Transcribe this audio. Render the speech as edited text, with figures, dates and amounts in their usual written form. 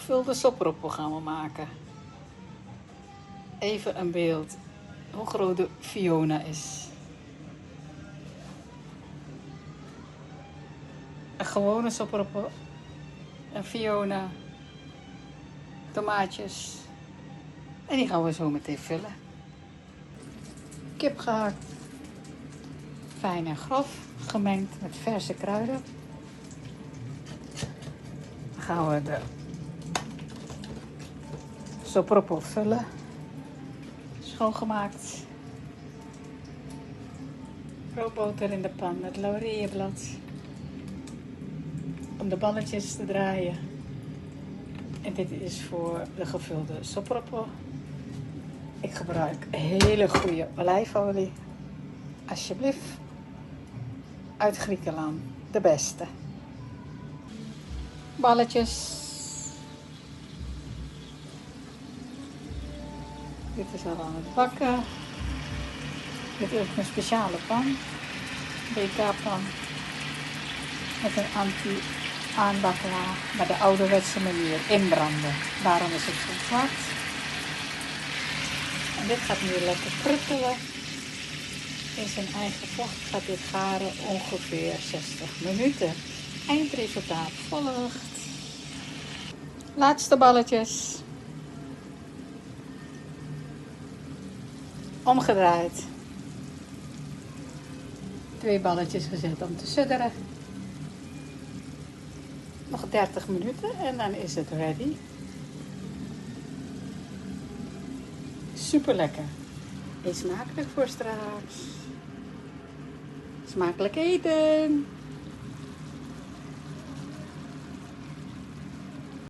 gevulde soproppel gaan we maken. Even een beeld hoe groot de Fiona is. Een gewone soproppel, een Fiona, tomaatjes en die gaan we zo meteen vullen. Kip gehakt, fijn en grof, gemengd met verse kruiden. Dan gaan we de soproppel vullen, schoongemaakt. Rookboter in de pan met laurierblad om de balletjes te draaien. En dit is voor de gevulde soproppel. Ik gebruik hele goede olijfolie. Alsjeblieft. Uit Griekenland. De beste. Balletjes. Dit is al aan het bakken. Dit is een speciale pan. BK-pan. Met een anti-aanbaklaag. Maar de ouderwetse manier. Inbranden. Daarom is het zo zwart. En dit gaat nu lekker pruttelen. In zijn eigen vocht gaat dit garen ongeveer 60 minuten. Eindresultaat volgt. Laatste balletjes. Omgedraaid. 2 balletjes gezet om te sudderen. Nog 30 minuten en dan is het ready. Super lekker. Eet smakelijk voor straks. Smakelijk eten!